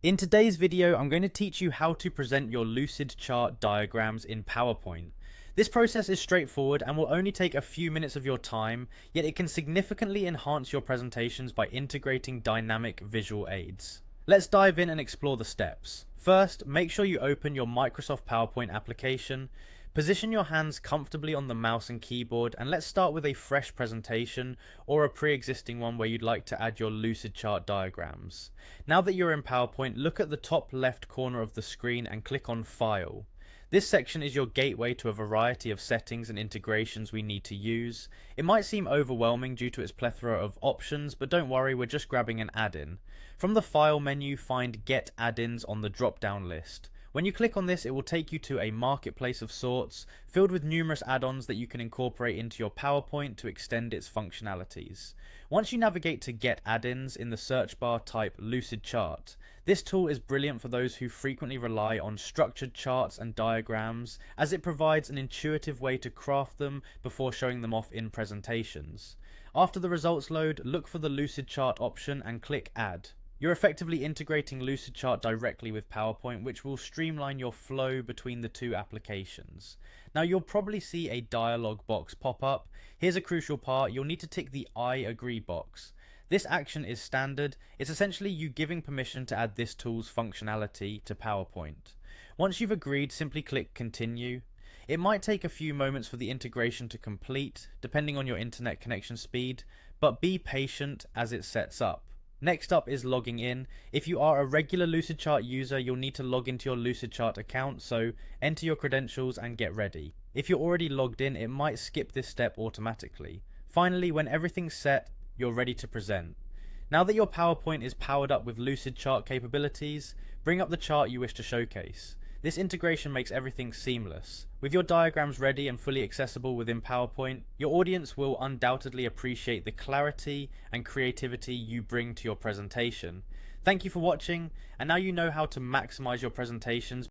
In today's video, I'm going to teach you how to present your Lucidchart diagrams in PowerPoint. This process is straightforward and will only take a few minutes of your time, yet it can significantly enhance your presentations by integrating dynamic visual aids. Let's dive in and explore the steps. First, make sure you open your Microsoft PowerPoint application. Position your hands comfortably on the mouse and keyboard, and let's start with a fresh presentation or a pre-existing one where you'd like to add your Lucidchart diagrams. Now that you're in PowerPoint, look at the top left corner of the screen and click on File. This section is your gateway to a variety of settings and integrations we need to use. It might seem overwhelming due to its plethora of options, but don't worry, we're just grabbing an add-in. From the File menu, find Get Add-ins on the drop-down list. When you click on this, it will take you to a marketplace of sorts, filled with numerous add-ons that you can incorporate into your PowerPoint to extend its functionalities. Once you navigate to Get Add-ins, in the search bar type Lucidchart. This tool is brilliant for those who frequently rely on structured charts and diagrams, as it provides an intuitive way to craft them before showing them off in presentations. After the results load, look for the Lucidchart option and click Add. You're effectively integrating Lucidchart directly with PowerPoint, which will streamline your flow between the two applications. Now you'll probably see a dialog box pop up. Here's a crucial part: you'll need to tick the I agree box. This action is standard. It's essentially you giving permission to add this tool's functionality to PowerPoint. Once you've agreed, simply click Continue. It might take a few moments for the integration to complete, depending on your internet connection speed, but be patient as it sets up. Next up is logging in. If you are a regular Lucidchart user, you'll need to log into your Lucidchart account, so enter your credentials and get ready. If you're already logged in, it might skip this step automatically. Finally, when everything's set, you're ready to present. Now that your PowerPoint is powered up with Lucidchart capabilities, bring up the chart you wish to showcase. This integration makes everything seamless. With your diagrams ready and fully accessible within PowerPoint, your audience will undoubtedly appreciate the clarity and creativity you bring to your presentation. Thank you for watching, and now you know how to maximize your presentations